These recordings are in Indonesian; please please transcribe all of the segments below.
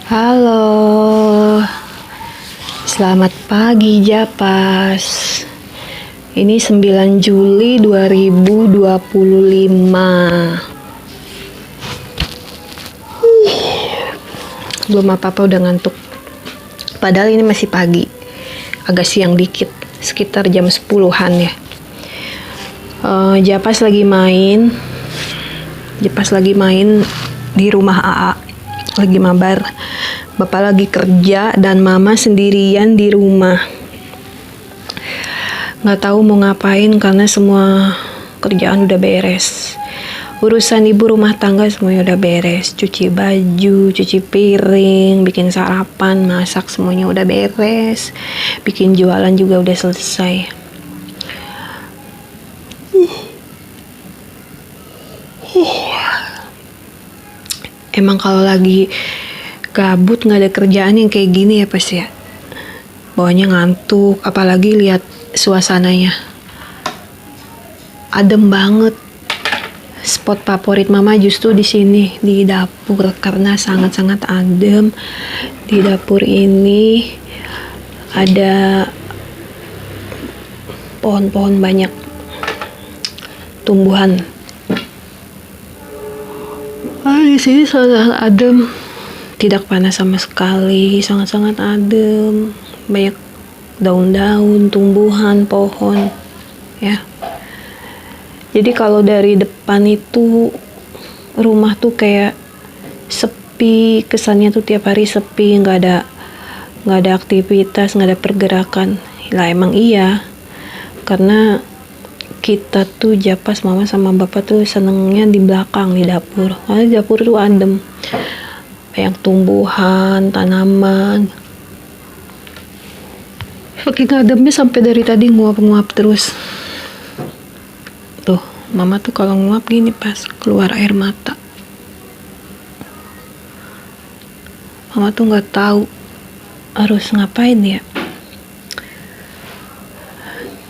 Halo, selamat pagi Japas. Ini 9 Juli 2025. Belum apa-apa udah ngantuk. Padahal ini masih pagi, agak siang dikit, sekitar jam 10-an ya. Japas lagi main di rumah AA, lagi mabar. Bapak lagi kerja dan mama sendirian di rumah. Nggak tahu mau ngapain karena semua kerjaan udah beres. Urusan ibu rumah tangga semuanya udah beres. Cuci baju, cuci piring, bikin sarapan, masak semuanya udah beres. Bikin jualan juga udah selesai. Emang kalau lagi gabut nggak ada kerjaan yang kayak gini ya pas ya, bawahnya ngantuk, apalagi lihat suasananya adem banget. Spot favorit mama justru di sini, di dapur, karena sangat-sangat adem. Di dapur ini ada pohon-pohon, banyak tumbuhan. Di sini sangat adem, tidak panas sama sekali, sangat-sangat adem, banyak daun-daun, tumbuhan, pohon, ya. Jadi kalau dari depan itu rumah tuh kayak sepi, kesannya tuh tiap hari sepi, nggak ada aktivitas, nggak ada pergerakan. Lah emang iya, karena kita tuh Japas, mama sama bapak tuh senengnya di belakang, di dapur. Karena di dapur tuh adem, banyak tumbuhan, tanaman. Saking ademnya sampai dari tadi nguap-nguap terus. Tuh, mama tuh kalau nguap gini pas keluar air mata. Mama tuh nggak tahu harus ngapain ya.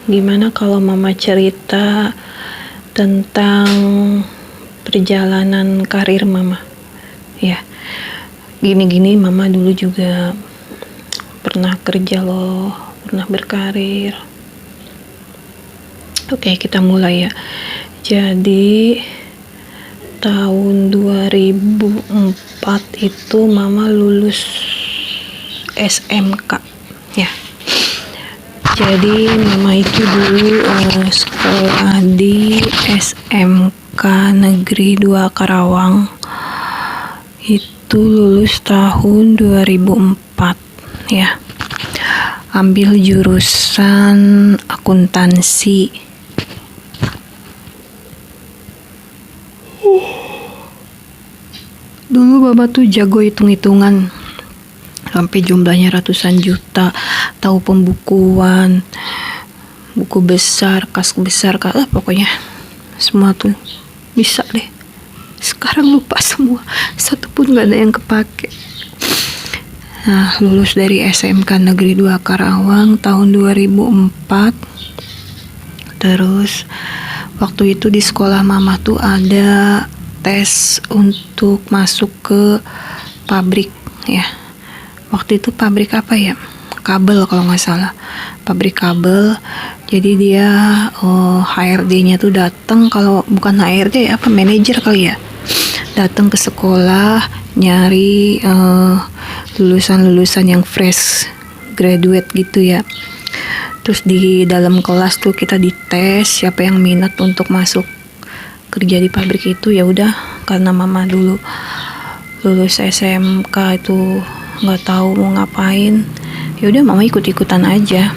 Gimana kalau mama cerita tentang perjalanan karir mama? Ya, gini-gini mama dulu juga pernah kerja loh, pernah berkarir. Oke, kita mulai ya. Jadi tahun 2004 itu mama lulus SMK ya. Jadi mama itu dulu sekolah di SMK Negeri 2 Karawang. Itu lulus tahun 2004 ya. Ambil jurusan akuntansi. Dulu mama tuh jago hitung-hitungan, sampai jumlahnya ratusan juta, tahu pembukuan, buku besar, kas besar, pokoknya semua tuh bisa deh. Sekarang lupa semua, satu pun gak ada yang kepake. Nah, lulus dari SMK Negeri 2 Karawang tahun 2004. Terus waktu itu di sekolah mama tuh ada tes untuk masuk ke pabrik ya. Waktu itu pabrik apa ya? Kabel kalau nggak salah. Pabrik kabel. Jadi dia HRD-nya tuh datang, kalau bukan HRD apa manajer kali ya. Datang ke sekolah nyari lulusan-lulusan yang fresh graduate gitu ya. Terus di dalam kelas tuh kita dites siapa yang minat untuk masuk kerja di pabrik itu. Ya udah, karena mama dulu lulus SMK itu nggak tahu mau ngapain, ya udah mama ikut-ikutan aja,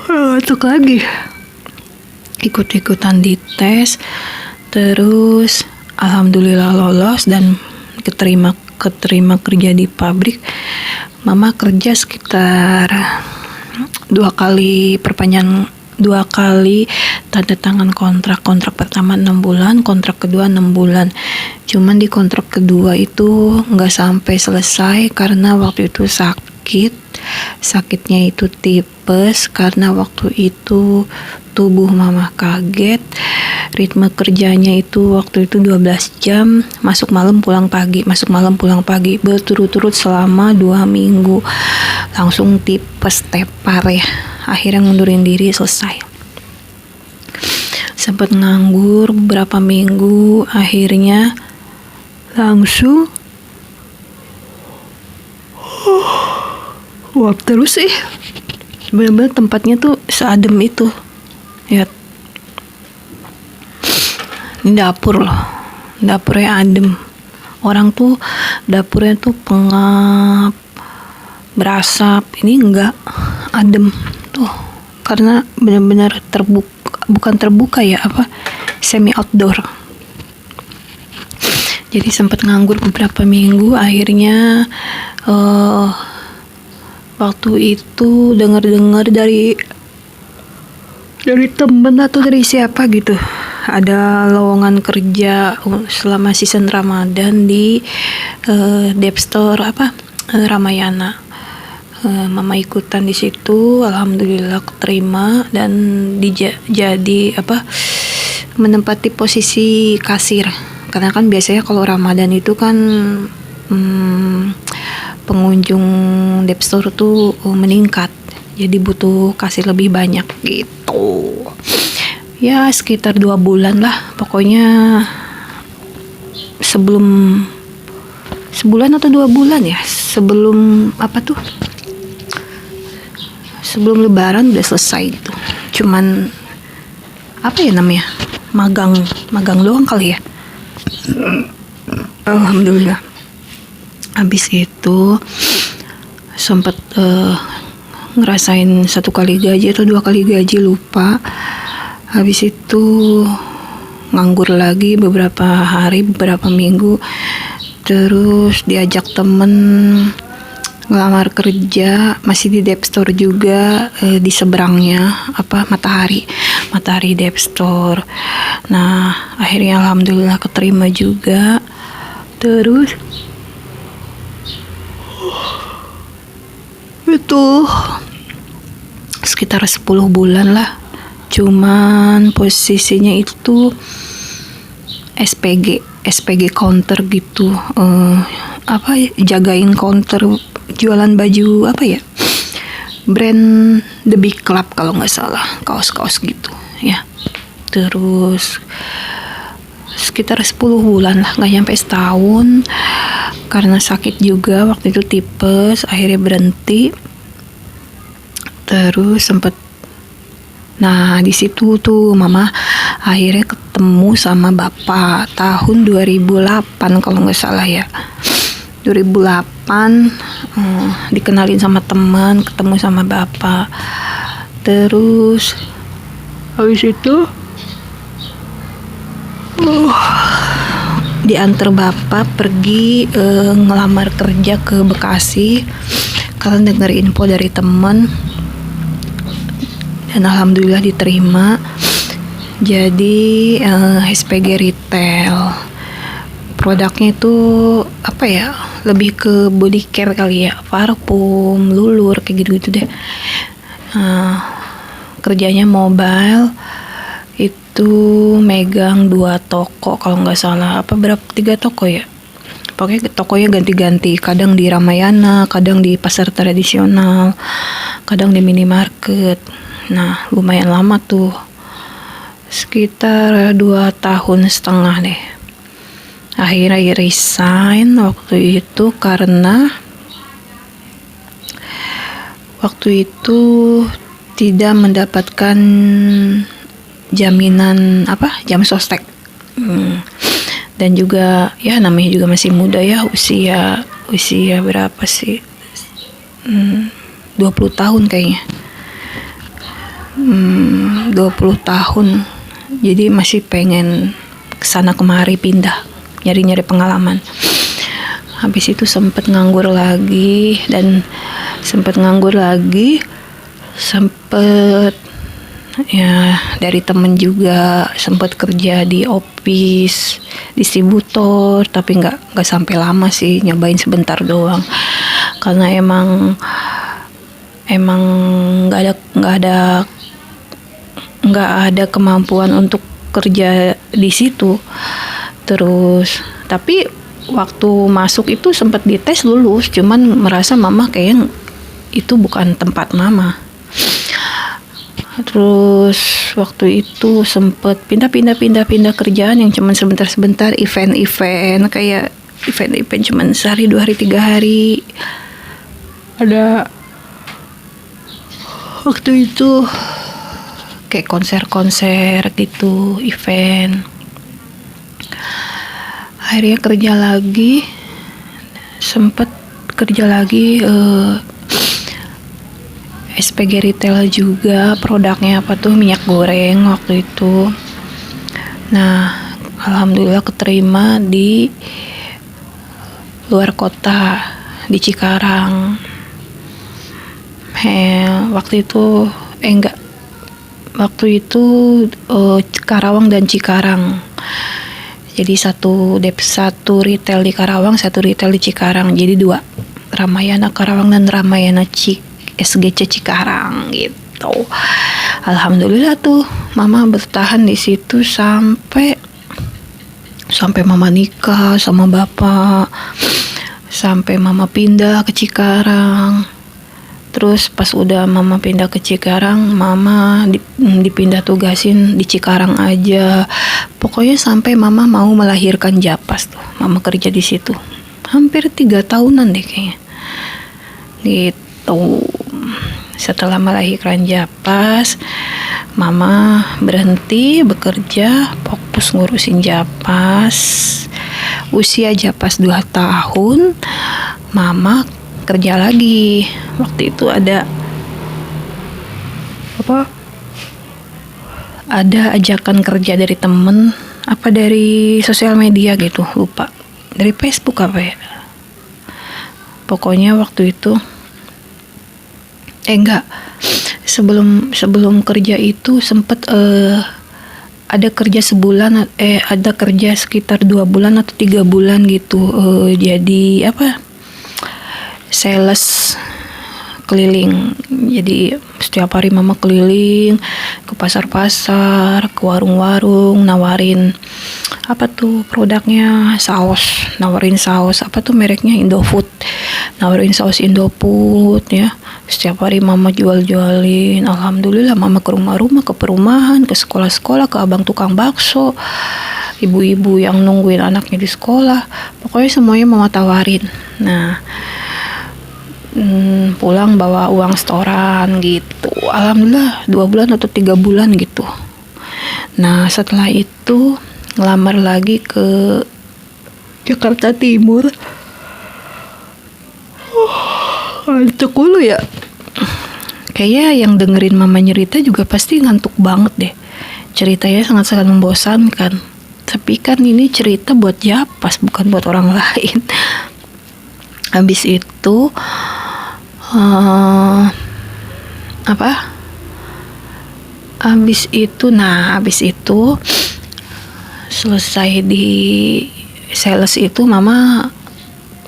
ngantuk lagi, ikut-ikutan di tes. Terus alhamdulillah lolos dan keterima kerja di pabrik. Mama kerja sekitar 2 kali tanda tangan kontrak pertama 6 bulan, kontrak kedua 6 bulan. Cuman di kontrak kedua itu nggak sampai selesai karena waktu itu sakit. sakitnya itu tipes karena waktu itu tubuh mama kaget. Ritme kerjanya itu waktu itu 12 jam, masuk malam pulang pagi berturut-turut selama 2 minggu. Langsung tipes tepar ya, akhirnya ngundurin diri, selesai. Sempat nganggur beberapa minggu, akhirnya langsung wap terus sih. Bener-bener tempatnya tuh seadem itu ya. Ini dapur loh, dapurnya adem. Orang tuh dapurnya tuh pengap, berasap. Ini enggak, adem tuh, karena benar-benar bukan terbuka ya, semi outdoor. Jadi sempat nganggur beberapa minggu. Akhirnya waktu itu dengar dari temen atau dari siapa gitu, ada lowongan kerja selama season Ramadan di Depstore Ramayana. Mama ikutan di situ, alhamdulillah keterima dan jadi menempati posisi kasir. Karena kan biasanya kalau Ramadan itu kan pengunjung Depstore tuh meningkat, jadi butuh kasir lebih banyak gitu. Ya sekitar 2 bulan lah, pokoknya sebulan atau 2 bulan ya, sebelum sebelum lebaran udah selesai gitu. Cuman magang doang kali ya. Alhamdulillah. Habis itu sempat ngerasain 1 kali gaji atau 2 kali gaji, lupa. Habis itu nganggur lagi beberapa hari, beberapa minggu. Terus diajak temen ngelamar kerja, masih di Depstore juga, di seberangnya Matahari Depstore. Nah akhirnya alhamdulillah keterima juga. Terus itu sekitar 10 bulan lah, cuman posisinya itu SPG counter gitu, jagain counter, jualan baju brand The Big Club kalau nggak salah, kaos-kaos gitu ya. Terus sekitar 10 bulan lah, nggak nyampe setahun, karena sakit juga waktu itu, tipes, akhirnya berhenti. Terus di situ tuh mama akhirnya ketemu sama bapak tahun 2008 kalau nggak salah ya. 2008 dikenalin sama teman, ketemu sama bapak. Terus habis itu diantar bapak pergi ngelamar kerja ke Bekasi karena denger info dari teman, dan alhamdulillah diterima. Jadi SPG retail, produknya itu lebih ke body care kali ya, parfum, lulur, kayak gitu-gitu deh. Kerjanya mobile, itu megang 2 toko kalau nggak salah, 3 toko ya. Pokoknya tokonya ganti-ganti, kadang di Ramayana, kadang di pasar tradisional, kadang di minimarket. Nah lumayan lama tuh, sekitar 2,5 tahun deh. Akhirnya resign waktu itu karena waktu itu tidak mendapatkan jaminan jam sostek. Dan juga ya namanya juga masih muda ya, usia berapa sih, 20 tahun kayaknya, 20 tahun. Jadi masih pengen kesana kemari, pindah, nyari pengalaman. Habis itu sempet nganggur lagi, sempet ya dari temen juga, sempet kerja di office distributor, tapi nggak sampai lama sih, nyobain sebentar doang karena emang nggak ada kemampuan untuk kerja di situ. Terus tapi waktu masuk itu sempat dites lulus, cuman merasa mama kayaknya itu bukan tempat mama. Terus waktu itu sempet pindah kerjaan yang cuman sebentar-sebentar, event-event kayak event-event cuman sehari, 2 hari, 3 hari. Ada waktu itu kayak konser-konser gitu, event. Akhirnya sempet kerja lagi SPG retail juga, produknya apa tuh minyak goreng waktu itu. Nah, alhamdulillah keterima di luar kota, di Cikarang. Waktu itu Karawang dan Cikarang. Jadi satu retail di Karawang, satu retail di Cikarang. Jadi 2, Ramayana Karawang dan Ramayana SGC Cikarang gitu. Alhamdulillah tuh mama bertahan di situ sampai mama nikah sama bapak, sampai mama pindah ke Cikarang. Terus pas udah mama pindah ke Cikarang, mama dipindah tugasin di Cikarang aja. Pokoknya sampai mama mau melahirkan Japas tuh, mama kerja di situ. Hampir 3 tahunan deh kayaknya. Gitu. Setelah melahirkan Japas, mama berhenti bekerja, fokus ngurusin Japas. Usia Japas 2 tahun, mama kerja lagi. Waktu itu ada ajakan kerja dari temen, dari sosial media gitu, lupa, dari Facebook apa ya. Pokoknya waktu itu sebelum kerja itu sempet ada kerja ada kerja sekitar 2 bulan atau 3 bulan gitu, jadi sales keliling. Jadi setiap hari mama keliling ke pasar-pasar, ke warung-warung, nawarin produknya, nawarin saus mereknya Indofood, nawarin saus Indofood ya. Setiap hari mama jual-jualin. Alhamdulillah mama ke rumah-rumah, ke perumahan, ke sekolah-sekolah, ke abang tukang bakso, ibu-ibu yang nungguin anaknya di sekolah, pokoknya semuanya mama tawarin. Nah, pulang bawa uang setoran gitu. Alhamdulillah 2 bulan atau 3 bulan gitu. Nah, setelah itu ngelamar lagi ke Jakarta Timur. Ngantuk dulu ya. Kayaknya yang dengerin mama nyerita juga pasti ngantuk banget deh. Ceritanya sangat-sangat membosankan. Tapi kan ini cerita buat Japas, bukan buat orang lain. Habis itu habis itu selesai di sales itu, mama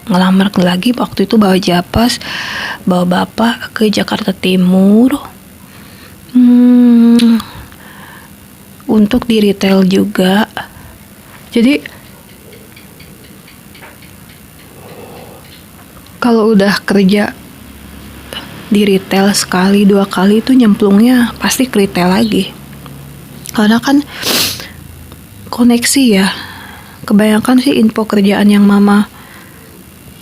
ngelamar lagi. Waktu itu bawa Japas, bawa bapak ke Jakarta Timur untuk di retail juga. Jadi kalau udah kerja di retail sekali 2 kali itu nyemplungnya pasti ke retail lagi, karena kan koneksi ya. Kebanyakan sih info kerjaan yang mama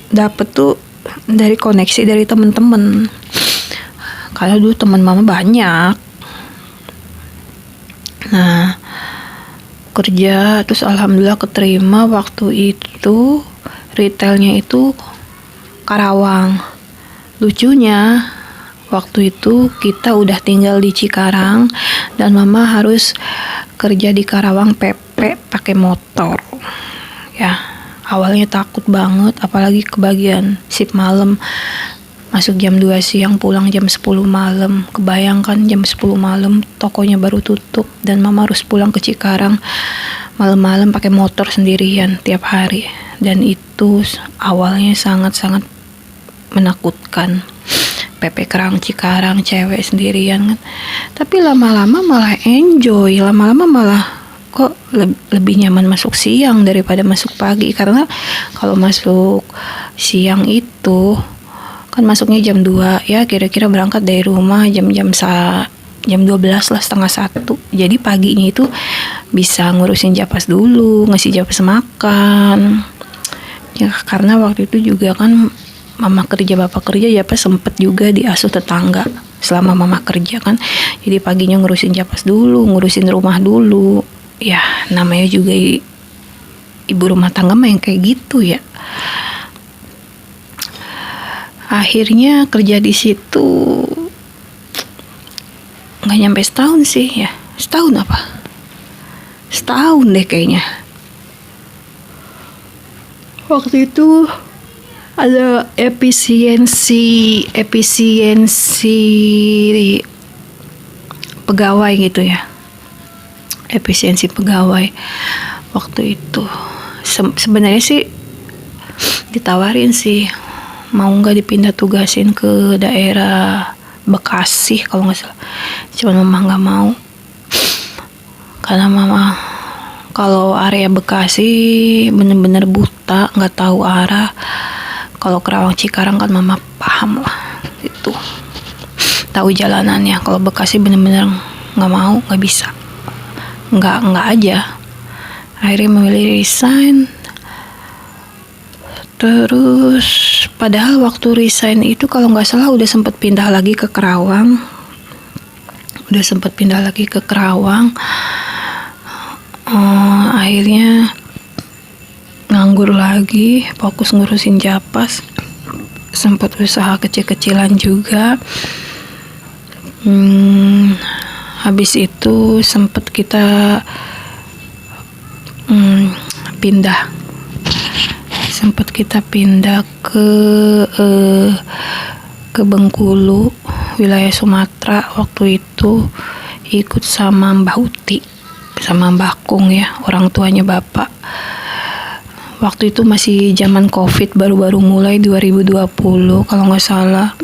dapet tuh dari koneksi dari temen-temen, karena dulu teman mama banyak. Nah, kerja terus alhamdulillah keterima. Waktu itu retailnya itu Karawang. Lucunya waktu itu kita udah tinggal di Cikarang dan mama harus kerja di Karawang PP pakai motor. Ya, awalnya takut banget, apalagi kebagian shift malam. Masuk jam 2 siang, pulang jam 10 malam. Kebayangkan jam 10 malam tokonya baru tutup dan mama harus pulang ke Cikarang malam-malam pakai motor sendirian tiap hari. Dan itu awalnya sangat-sangat menakutkan. Pepe Kerang Cikarang cewek sendirian kan, tapi lama-lama malah enjoy, lama-lama malah kok lebih nyaman masuk siang daripada masuk pagi, karena kalau masuk siang itu kan masuknya jam 2 ya, kira-kira berangkat dari rumah jam 12 lah, setengah 1. Jadi paginya itu bisa ngurusin Japas dulu, ngasih Japas makan ya, karena waktu itu juga kan mama kerja, bapak kerja, Japas sempet juga diasuh tetangga selama mama kerja kan. Jadi paginya ngurusin Japas dulu, ngurusin rumah dulu. Ya namanya juga ibu rumah tangga mah yang kayak gitu ya. Akhirnya kerja di situ nggak nyampe setahun sih ya. Setahun apa? Setahun deh kayaknya. Waktu itu ada efisiensi pegawai gitu ya, efisiensi pegawai waktu itu. Sebenarnya sih ditawarin sih mau nggak dipindah tugasin ke daerah Bekasi kalau nggak salah, cuman mama nggak mau, karena mama kalau area Bekasi bener-bener buta, nggak tahu arah. Kalau Kerawang Cikarang kan mama paham lah gitu, tahu jalanannya. Kalau Bekasi bener-bener nggak mau, nggak bisa, nggak aja. Akhirnya memilih resign. Terus padahal waktu resign itu kalau nggak salah udah sempat pindah lagi ke Kerawang, akhirnya nganggur lagi, fokus ngurusin Japas, sempat usaha kecil-kecilan juga. Habis itu sempat kita pindah ke Bengkulu, wilayah Sumatera. Waktu itu ikut sama Mbah Uti, sama Mbah Kung ya, orang tuanya bapak. Waktu itu masih zaman COVID, baru-baru mulai 2020 kalau nggak salah.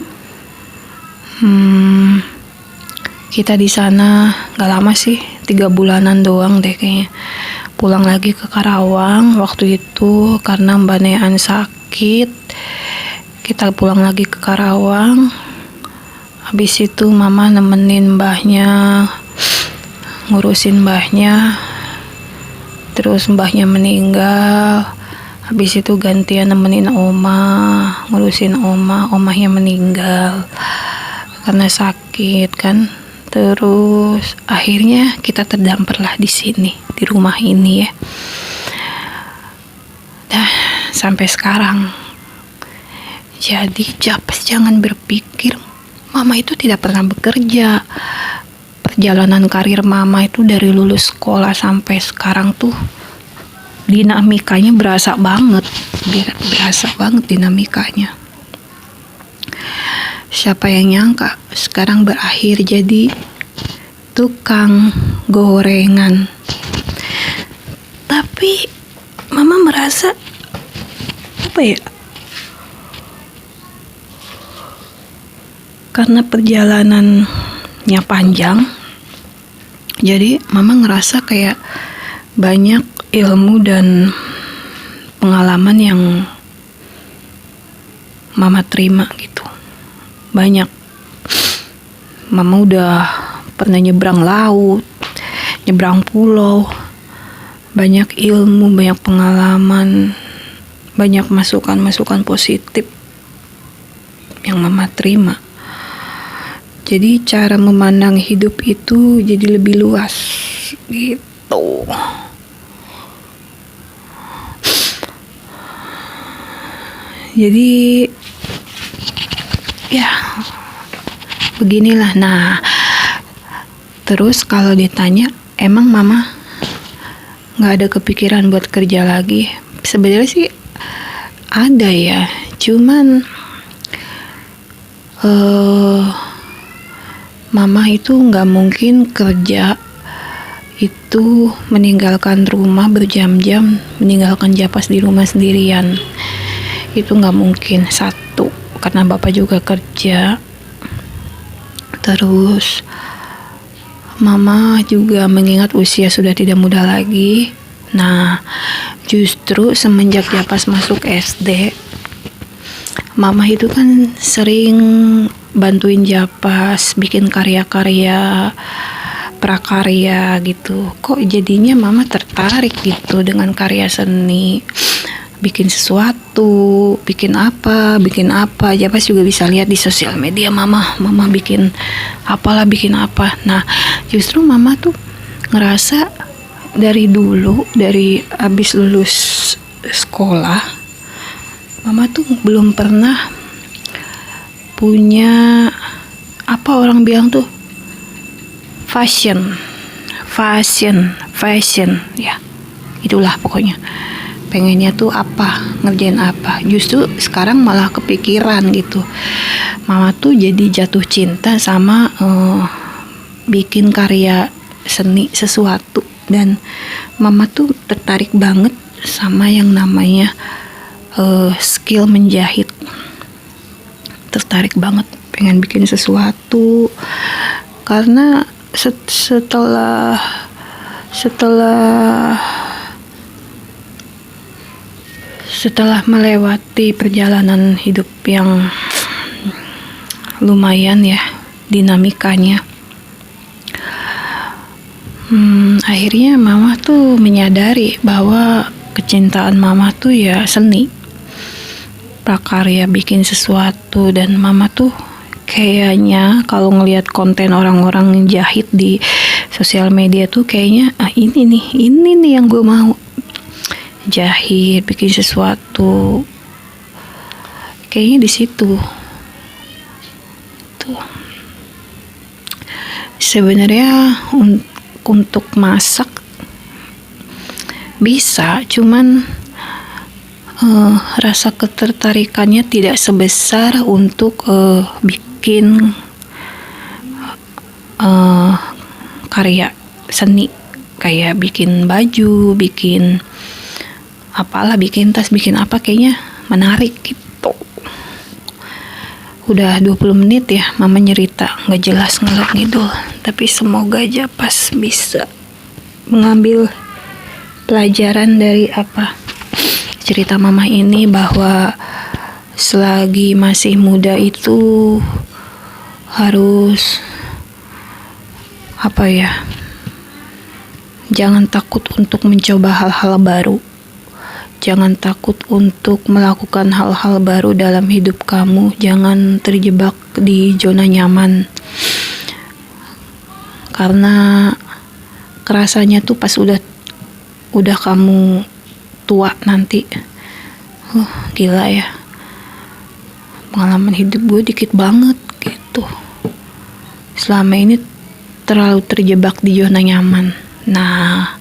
Kita di sana nggak lama sih, 3 bulanan doang deh kayaknya. Pulang lagi ke Karawang waktu itu karena Mbak Nean sakit. Kita pulang lagi ke Karawang. Habis itu mama nemenin mbahnya, ngurusin mbahnya. Terus mbahnya meninggal. Habis itu gantian nemenin oma, ngurusin omahnya meninggal karena sakit kan. Terus akhirnya kita terdamparlah di sini, di rumah ini ya. Dah sampai sekarang. Jadi Japas jangan berpikir mama itu tidak pernah bekerja. Perjalanan karir mama itu dari lulus sekolah sampai sekarang tuh dinamikanya berasa banget dinamikanya. Siapa yang nyangka sekarang berakhir jadi tukang gorengan. Tapi mama merasa apa ya, karena perjalanannya panjang, jadi mama ngerasa kayak banyak ilmu dan pengalaman yang mama terima gitu. Banyak. Mama udah pernah nyebrang laut, nyebrang pulau, banyak ilmu, banyak pengalaman, banyak masukan-masukan positif yang mama terima. Jadi cara memandang hidup itu jadi lebih luas gitu. Jadi ya beginilah. Nah, terus kalau ditanya emang mama nggak ada kepikiran buat kerja lagi? Sebenarnya sih ada ya, cuman mama itu nggak mungkin kerja itu meninggalkan rumah berjam-jam, meninggalkan Japas di rumah sendirian. Itu nggak mungkin. Satu, karena bapak juga kerja. Terus mama juga mengingat usia sudah tidak muda lagi. Nah, justru semenjak dia pas masuk SD, mama itu kan sering bantuin Japas bikin karya-karya prakarya gitu. Kok jadinya mama tertarik gitu dengan karya seni, bikin sesuatu, bikin apa. Japas juga bisa lihat di sosial media mama bikin apalah, bikin apa. Nah, justru mama tuh ngerasa dari dulu, dari abis lulus sekolah, mama tuh belum pernah punya apa orang bilang tuh fashion ya, itulah pokoknya. Pengennya tuh apa, ngerjain apa. Justru sekarang malah kepikiran gitu, mama tuh jadi jatuh cinta sama bikin karya seni sesuatu. Dan mama tuh tertarik banget sama yang namanya skill menjahit. Tertarik banget pengen bikin sesuatu, karena setelah melewati perjalanan hidup yang lumayan ya dinamikanya, akhirnya mama tuh menyadari bahwa kecintaan mama tuh ya seni, prakarya, bikin sesuatu. Dan mama tuh kayaknya kalau ngelihat konten orang-orang jahit di sosial media tuh kayaknya ini nih yang gue mau, jahit, bikin sesuatu. Kayaknya di situ tuh. Sebenarnya untuk masak bisa, cuman rasa ketertarikannya tidak sebesar untuk bikin karya seni, kayak bikin baju, bikin apalah, bikin tas, bikin apa. Kayaknya menarik gitu. Udah 20 menit ya mama nyerita, gak jelas ngelak ngidul. Tapi semoga aja pas bisa mengambil pelajaran dari cerita mama ini, bahwa selagi masih muda itu harus jangan takut untuk mencoba hal-hal baru. Jangan takut untuk melakukan hal-hal baru dalam hidup kamu. Jangan terjebak di zona nyaman, karena kerasanya tuh pas udah kamu tua nanti, gila ya, pengalaman hidup gue dikit banget gitu. Selama ini terlalu terjebak di zona nyaman. Nah,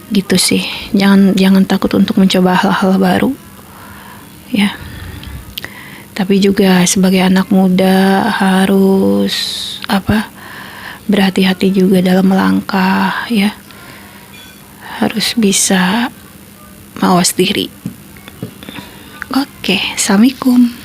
gitu sih. Jangan takut untuk mencoba hal-hal baru ya. Tapi juga sebagai anak muda harus berhati-hati juga dalam melangkah ya. Harus bisa mawas diri. Oke, assalamualaikum.